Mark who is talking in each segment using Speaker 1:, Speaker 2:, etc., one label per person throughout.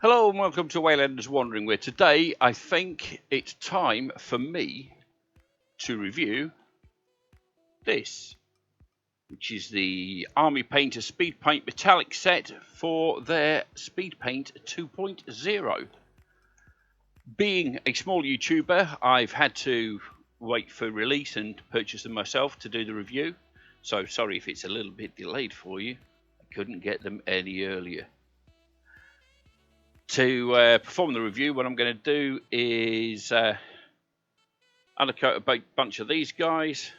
Speaker 1: Hello and welcome to Waylander's Wandering, where today I think it's time for me to review this, which is the Army Painter Speedpaint metallic set for their Speedpaint 2.0. Being a small YouTuber, I've had to wait for release and purchase them myself to do the review, so sorry if it's a little bit delayed for you. I couldn't get them any earlier. To perform the review, what I'm going to do is undercoat a bunch of these guys,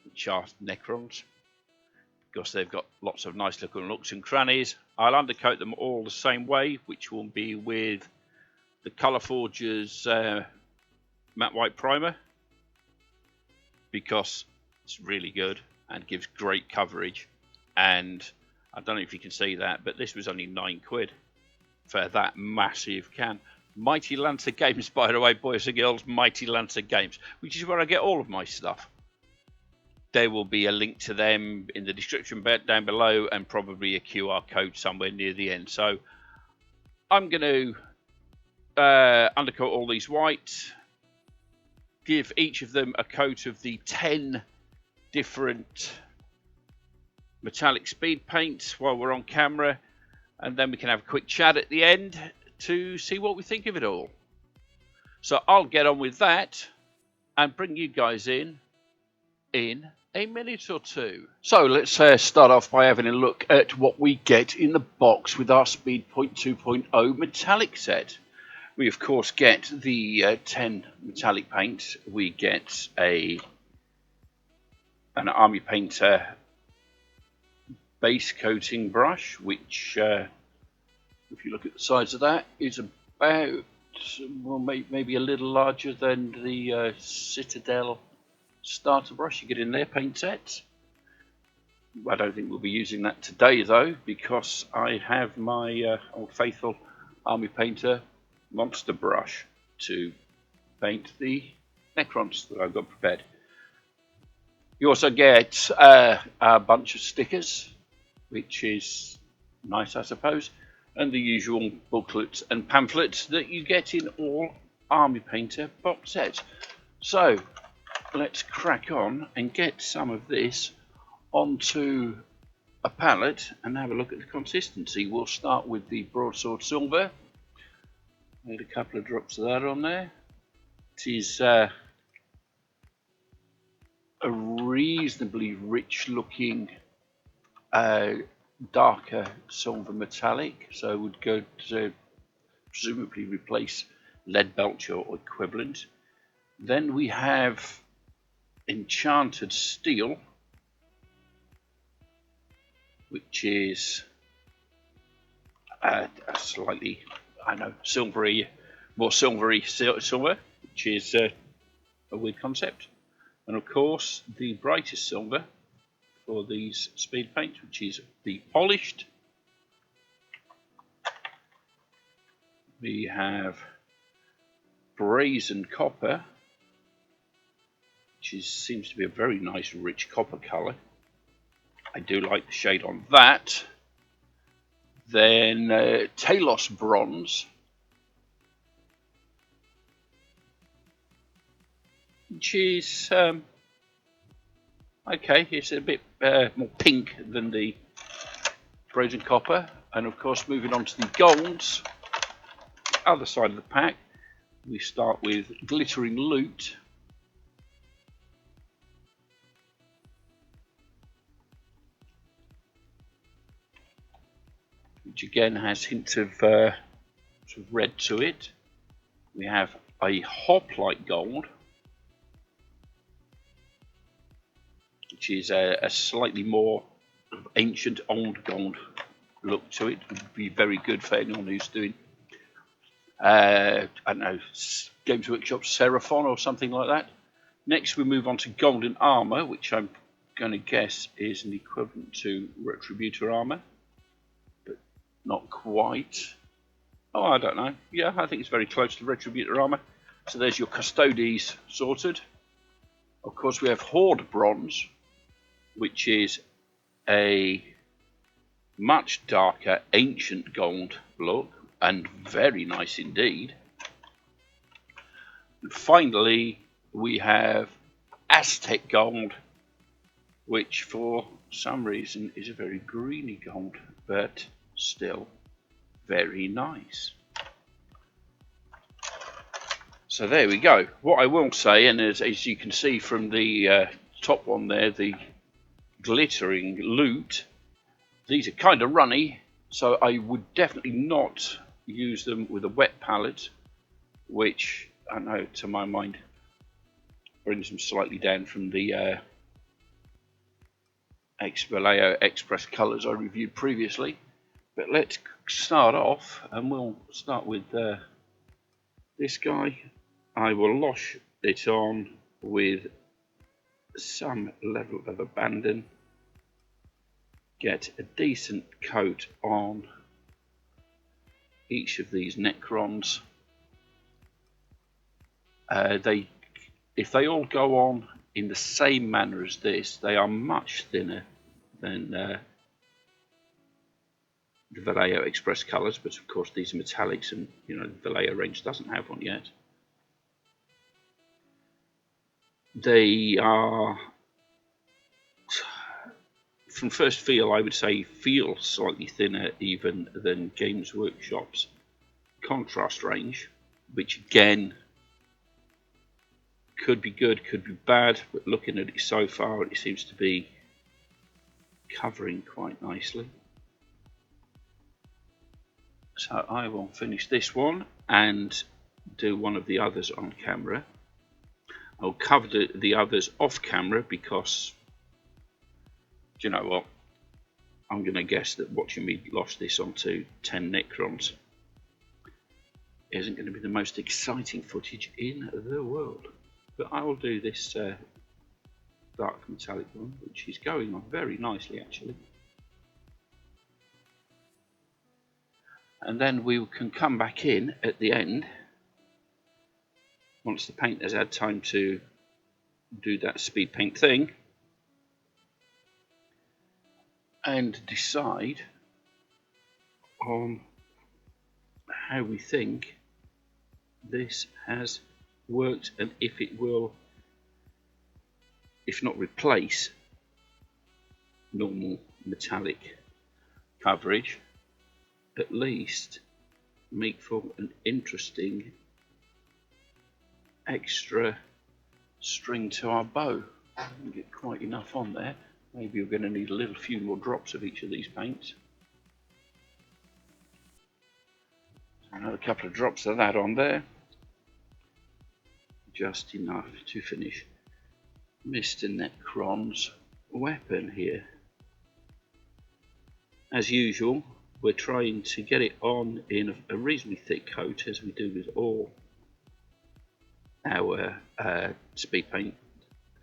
Speaker 1: which are Necrons, because they've got lots of nice looking nooks and crannies. I'll undercoat them all the same way, which will be with the Colour Forger's matte white primer, because it's really good and gives great coverage. And I don't know if you can see that, but this was only £9 for that massive can. Mighty Lancer Games, by the way, boys and girls, Mighty Lancer Games, which is where I get all of my stuff. There will be a link to them in the description down below, and probably a QR code somewhere near the end. So I'm going to undercoat all these white, give each of them a coat of the 10 different metallic speed paints while we're on camera, and then we can have a quick chat at the end to see what we think of it all. So I'll get on with that and bring you guys in a minute or two. So let's start off by having a look at what we get in the box with our Speedpaint 2.0 metallic set. We of course get the 10 metallic paints. We get an Army Painter base coating brush, which if you look at the size of that, is about, well, maybe a little larger than the Citadel starter brush you get in their paint sets. I don't think we'll be using that today though, because I have my old faithful Army Painter monster brush to paint the Necrons that I've got prepared. You also get a bunch of stickers, which is nice, I suppose, and the usual booklets and pamphlets that you get in all Army Painter box sets. So let's crack on and get some of this onto a palette and have a look at the consistency. We'll start with the Broadsword Silver. Need a couple of drops of that on there. It is a reasonably rich looking darker silver metallic, so would go to presumably replace lead belch or equivalent. Then we have Enchanted Steel, which is a slightly, I know, silvery, more silvery silver, which is a weird concept. And of course the brightest silver for these speed paints, which is the polished. We have brazen copper, which seems to be a very nice rich copper colour. I do like the shade on that. Then Talos bronze, which is okay, it's a bit more pink than the brazen copper. And of course, moving on to the golds, the other side of the pack, we start with Glittering Loot, which again has hints of sort of red to it. We have a Hoplite Gold, which is a slightly more ancient old gold look to it. Would be very good for anyone who's doing I don't know, Games Workshop Seraphon or something like that. Next we move on to Golden Armor, which I'm going to guess is an equivalent to Retributor Armor, but not quite. Oh, I don't know. Yeah, I think it's very close to Retributor Armor. So there's your Custodes sorted. Of course we have Horde Bronze, which is a much darker ancient gold look, and very nice indeed. And finally, we have Aztec Gold, which for some reason is a very greeny gold, but still very nice. So there we go. What I will say, and as you can see from the top one there, the glittering loot, these are kind of runny, so I would definitely not use them with a wet palette, which I know to my mind brings them slightly down from the Vallejo Express colours I reviewed previously. But let's start off, and we'll start with this guy. I will wash it on with some level of abandon, get a decent coat on each of these Necrons. If they all go on in the same manner as this, they are much thinner than the Vallejo Express colours, but of course these are metallics, and you know the Vallejo range doesn't have one yet. They are, from first feel, I would say feel slightly thinner even than Games Workshop's contrast range, which again could be good, could be bad, but looking at it so far, it seems to be covering quite nicely. So I will finish this one and do one of the others on camera. I'll cover the others off camera because, do you know what, I'm going to guess that watching me lost this onto 10 Necrons isn't going to be the most exciting footage in the world. But I will do this dark metallic one, which is going on very nicely actually. And then we can come back in at the end once the paint has had time to do that speed paint thing and decide on how we think this has worked, and if it will, if not replace normal metallic coverage, at least make for an interesting extra string to our bow. Didn't get quite enough on there. Maybe we're going to need a little few more drops of each of these paints. So another couple of drops of that on there. Just enough to finish Mr. Necron's weapon here. As usual, we're trying to get it on in a reasonably thick coat, as we do with all our speed paint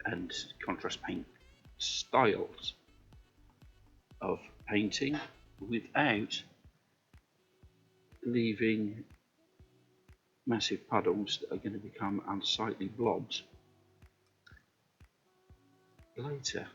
Speaker 1: and contrast paint styles of painting, without leaving massive puddles that are going to become unsightly blobs later.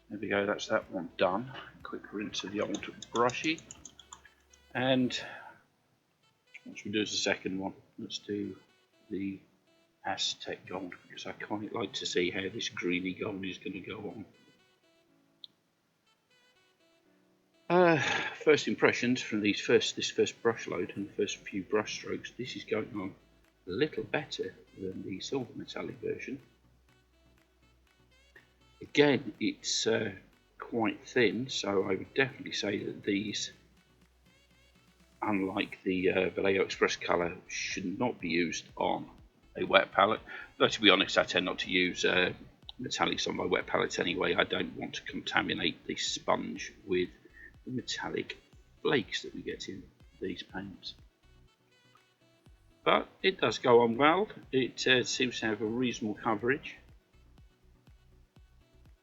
Speaker 1: There we go, that's that one done. Quick rinse of the old brushy. And what should we do as the second one? Let's do the Aztec Gold, because I quite like to see how this greeny gold is going to go on. First impressions from this first brush load and the first few brush strokes, this is going on a little better than the silver metallic version. Again, it's quite thin, so I would definitely say that these, unlike the Vallejo Express colour, should not be used on a wet palette. Though to be honest, I tend not to use metallics on my wet palettes anyway. I don't want to contaminate the sponge with the metallic flakes that we get in these paints. But it does go on well. It seems to have a reasonable coverage,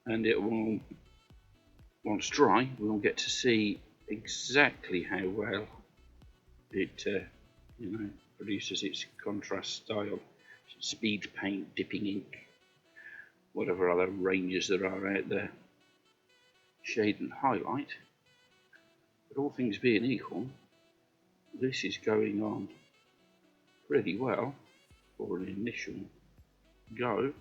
Speaker 1: and it will, once dry, we'll get to see exactly how well it you know, produces its contrast style. Speedpaint, dipping ink, whatever other ranges there are out there. Shade and highlight. But all things being equal, this is going on pretty well for an initial go.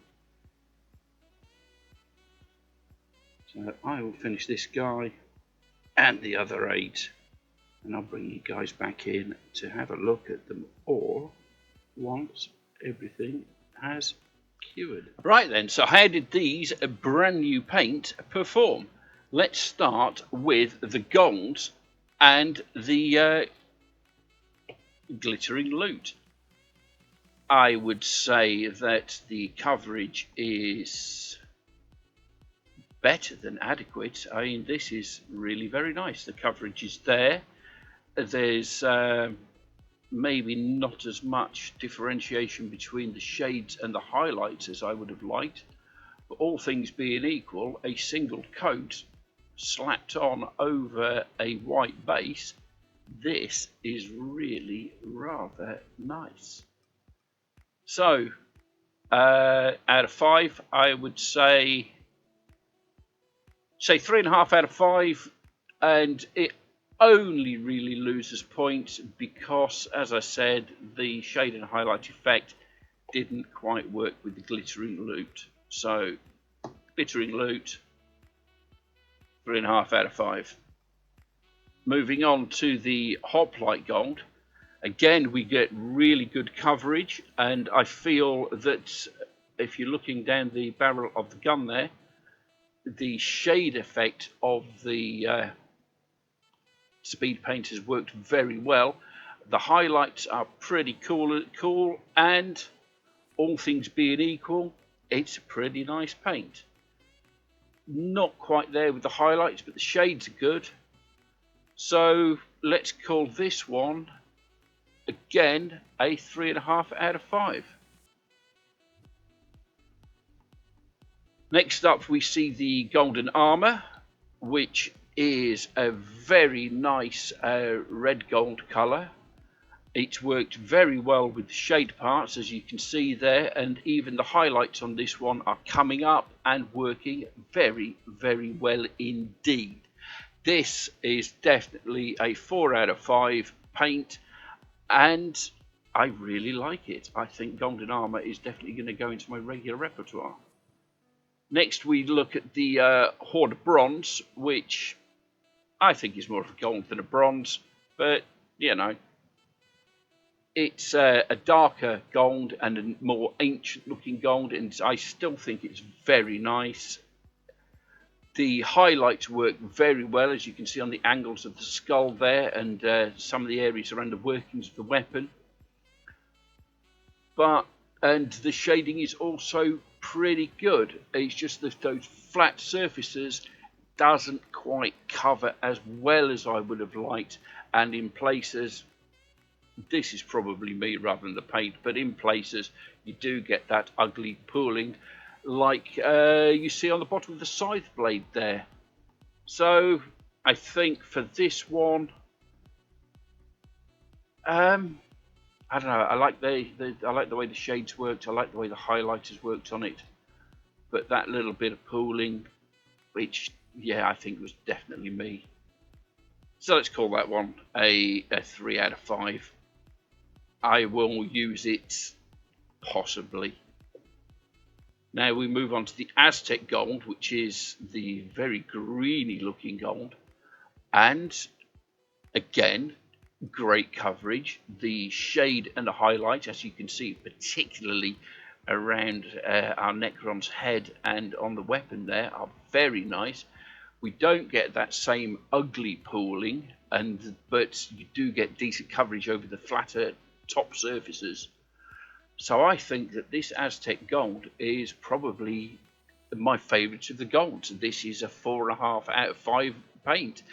Speaker 1: So I will finish this guy and the other 8, and I'll bring you guys back in to have a look at them all once everything has cured. Right then, so how did these brand new paint perform? Let's start with the gold and the glittering loot. I would say that the coverage is better than adequate. I mean, this is really very nice. The coverage is there. There's maybe not as much differentiation between the shades and the highlights as I would have liked, but all things being equal, a single coat slapped on over a white base, this is really rather nice. So out of 5, I would say 3.5 out of 5, and it only really loses points because, as I said, the shade and highlight effect didn't quite work with the glittering loot. So glittering loot, 3.5 out of 5. Moving on to the hoplite gold. Again, we get really good coverage, and I feel that if you're looking down the barrel of the gun there, the shade effect of the speed paint has worked very well. The highlights are pretty cool, and all things being equal, it's a pretty nice paint. Not quite there with the highlights, but the shades are good. So let's call this one, again, a 3.5 out of 5. Next up, we see the golden armor, which is a very nice red gold color. It's worked very well with the shade parts, as you can see there, and even the highlights on this one are coming up and working very, very well indeed. This is definitely a 4 out of 5 paint, and I really like it. I think golden armor is definitely going to go into my regular repertoire. Next, we look at the Horde bronze, which I think is more of a gold than a bronze, but you know, it's a darker gold and a more ancient looking gold, and I still think it's very nice. The highlights work very well, as you can see on the angles of the skull there, and some of the areas around the workings of the weapon. And the shading is also pretty good. It's just that those flat surfaces doesn't quite cover as well as I would have liked, and in places, this is probably me rather than the paint, but in places you do get that ugly pooling like you see on the bottom of the scythe blade there. So I think for this one, I don't know, I like the way the shades worked, I like the way the highlighters worked on it, but that little bit of pooling, which, yeah, I think was definitely me. So let's call that one a 3 out of 5. I will use it possibly. Now we move on to the Aztec gold, which is the very greeny looking gold, and again, great coverage. The shade and the highlight, as you can see, particularly around our Necron's head and on the weapon there, are very nice. We don't get that same ugly pooling, but you do get decent coverage over the flatter top surfaces. So I think that this Aztec gold is probably my favourite of the golds. This is a 4.5 out of 5 paint.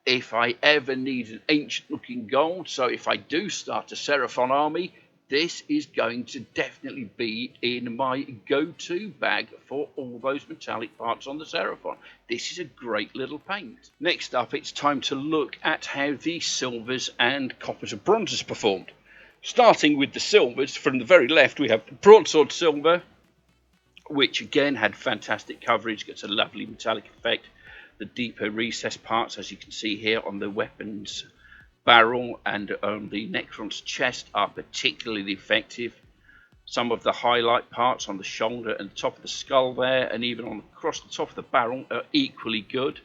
Speaker 1: If I ever need an ancient looking gold, so if I do start a Seraphon army, this is going to definitely be in my go-to bag for all those metallic parts on the Seraphon. This is a great little paint. Next up, it's time to look at how the silvers and coppers and bronzes performed. Starting with the silvers, from the very left we have broadsword silver, which again had fantastic coverage, gets a lovely metallic effect. The deeper recessed parts, as you can see here on the weapons barrel and on the Necron's chest, are particularly effective. Some of the highlight parts on the shoulder and the top of the skull there, and even on across the top of the barrel, are equally good.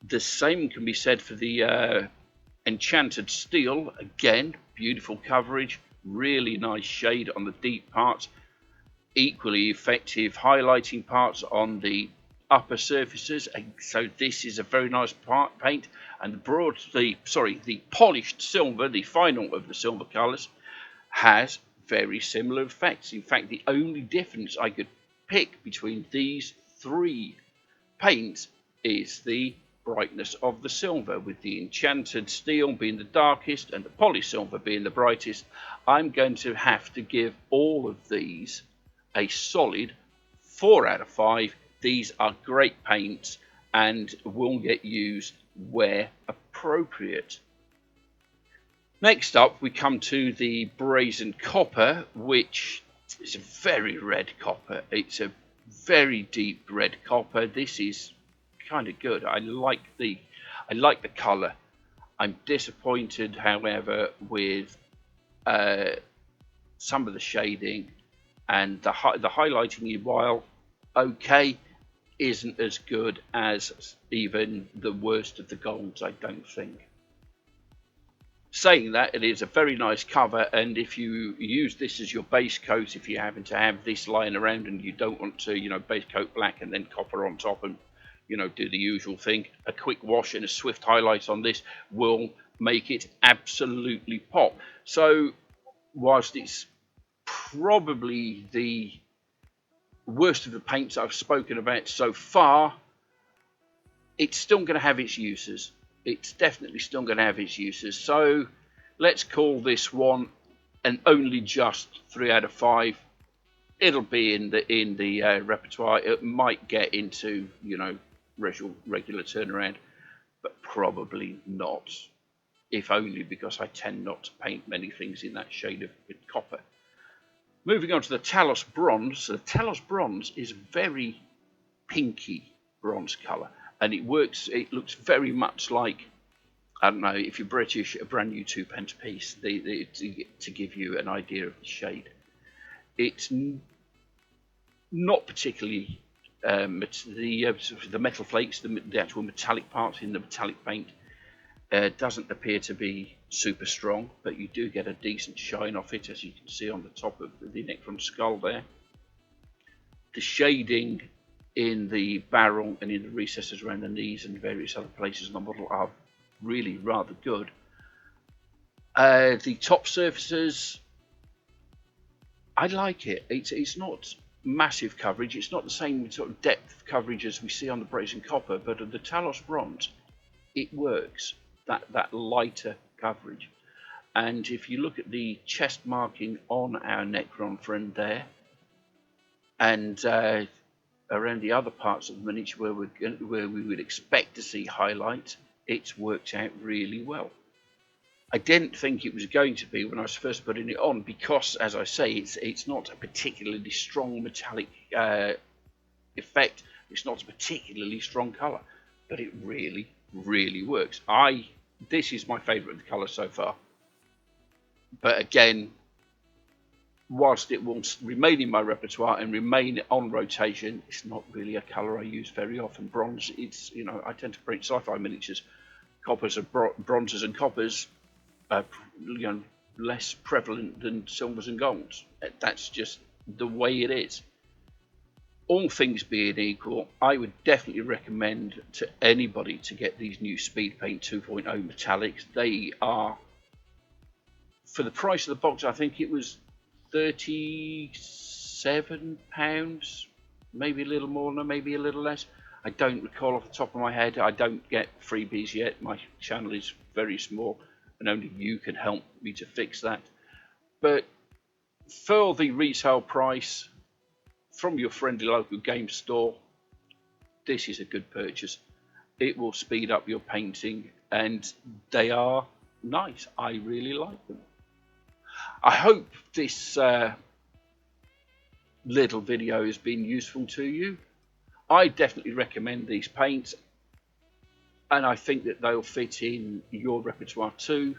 Speaker 1: The same can be said for the enchanted steel. Again, beautiful coverage, really nice shade on the deep parts, equally effective highlighting parts on the upper surfaces. And so this is a very nice paint. And the polished silver, the final of the silver colours, has very similar effects. In fact, the only difference I could pick between these three paints is the brightness of the silver, with the enchanted steel being the darkest and the polished silver being the brightest. I'm going to have to give all of these a solid 4 out of 5. These are great paints and will get used where appropriate. Next up, we come to the brazen copper, which is a very red copper. It's a very deep red copper. This is kind of good. I like the colour. I'm disappointed, however, with some of the shading and the highlighting. While okay, isn't as good as even the worst of the golds, I don't think. Saying that, it is a very nice cover, and if you use this as your base coat, if you happen to have this lying around and you don't want to, base coat black and then copper on top and, do the usual thing, a quick wash and a swift highlight on this will make it absolutely pop. So, whilst it's probably the worst of the paints I've spoken about so far, it's still going to have its uses. It's definitely still going to have its uses. So let's call this one an only just 3 out of 5. It'll be in the repertoire. It might get into regular turnaround, but probably not. If only because I tend not to paint many things in that shade of copper. Moving on to the Talos Bronze. So the Talos Bronze is very pinky bronze colour, and it looks very much like, I don't know, if you're British, a brand new 2p piece, to give you an idea of the shade. It's not particularly the metal flakes, the actual metallic parts in the metallic paint doesn't appear to be super strong, but you do get a decent shine off it, as you can see on the top of the Necron skull there. The shading in the barrel and in the recesses around the knees and various other places in the model are really rather good. The top surfaces, I like it. It's not massive coverage. It's not the same sort of depth of coverage as we see on the brazen copper, but at the Talos Bronze, it works. That lighter coverage. And if you look at the chest marking on our Necron friend there, and around the other parts of the miniature where we would expect to see highlights, it's worked out really well. I didn't think it was going to be when I was first putting it on, because, as I say, it's not a particularly strong metallic effect. It's not a particularly strong colour, but it really, really works. This is my favourite of the colours so far. But again, whilst it will remain in my repertoire and remain on rotation, it's not really a colour I use very often. Bronze, I tend to print sci-fi miniatures. Coppers are bronzes and coppers are less prevalent than silvers and golds. That's just the way it is. All things being equal, I would definitely recommend to anybody to get these new Speedpaint 2.0 metallics. They are, for the price of the box, I think it was £37, maybe a little more, maybe a little less. I don't recall off the top of my head. I don't get freebies yet. My channel is very small, and only you can help me to fix that. But for the retail price from your friendly local game store, this is a good purchase. It will speed up your painting, and they are nice. I really like them. I hope this little video has been useful to you. I definitely recommend these paints, and I think that they'll fit in your repertoire too.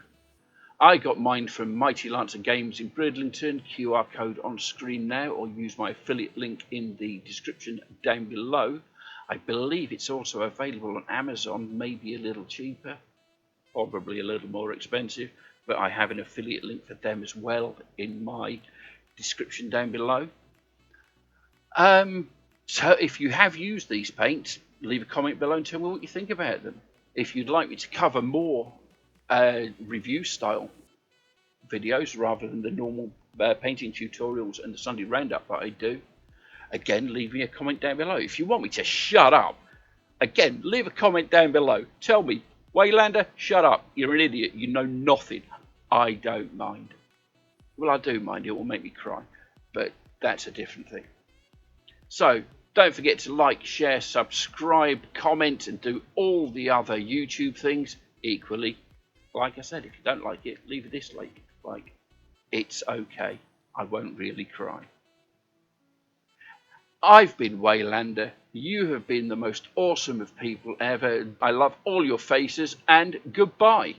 Speaker 1: I got mine from Mighty Lancer Games in Bridlington, QR code on screen now, or use my affiliate link in the description down below. I believe it's also available on Amazon, maybe a little cheaper, probably a little more expensive, but I have an affiliate link for them as well in my description down below. So if you have used these paints, leave a comment below and tell me what you think about them. If you'd like me to cover more review style videos rather than the normal painting tutorials and the Sunday roundup that I do, again, leave me a comment down below. If you want me to shut up, again, leave a comment down below. Tell me, Waylander, shut up. You're an idiot. You know nothing. I don't mind. Well, I do mind. It will make me cry. But that's a different thing. So, don't forget to like, share, subscribe, comment, and do all the other YouTube things equally. Like I said, if you don't like it, leave a dislike. Like, it's okay. I won't really cry. I've been Waylander. You have been the most awesome of people ever. I love all your faces, and goodbye.